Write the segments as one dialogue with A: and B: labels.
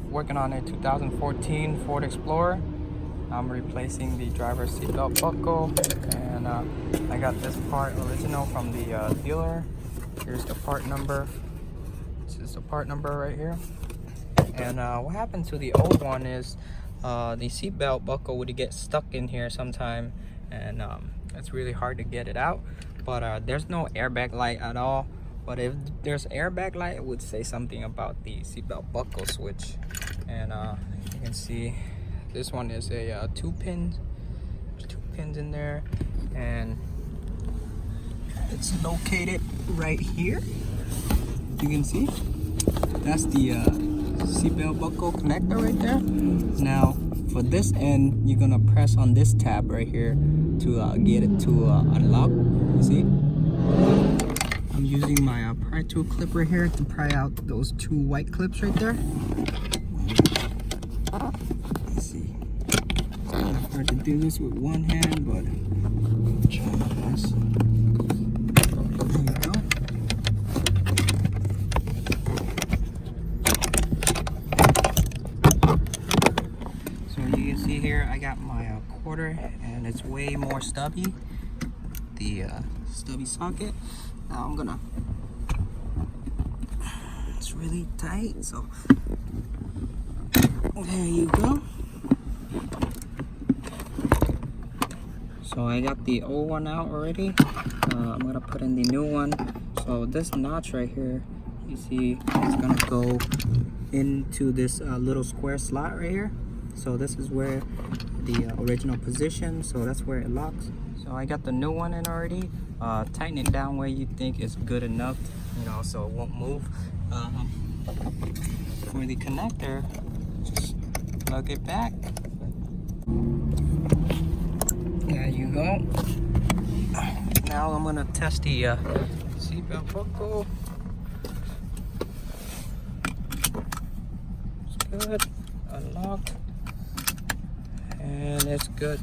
A: working on a 2014 Ford Explorer. I'm replacing the driver's seatbelt buckle, and I got this part original from the dealer. Here's the part number. This is the part number right here. And what happened to the old one is the seatbelt buckle would get stuck in here sometime, and it's really hard to get it out. But there's no airbag light at all. But if there's airbag light, it would say something about the seatbelt buckle switch. And you can see this one is a 2-pin. There's 2 pins in there, and it's located right here. You can see that's the seatbelt buckle connector right there. Now for this end, you're gonna press on this tab right here to get it to unlock. You see, I'm using my pry tool clip right here to pry out those 2 white clips right there. Let's see, it's kind of hard to do this with one hand, but I'll try my best. There you go. You can see here I got my quarter, and it's way more stubby, the stubby socket. Now I'm gonna, it's really tight, so there you go. So I got the old one out already. I'm gonna put in the new one. So this notch right here, you see, it's gonna go into this little square slot right here. So this is where the original position, so that's where it locks. So I got the new one in already. Tighten it down where you think is good enough, you know, so it won't move. For the connector, just plug it back. There you go. Now I'm gonna test the seatbelt buckle. It's good. Unlocked. And it's good.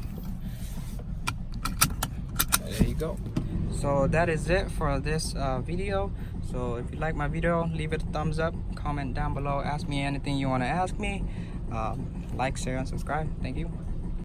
A: There you go. So that is it for this video. So if you like my video, leave it a thumbs up, comment down below, ask me anything you want to ask me. Like, share, and subscribe. Thank you.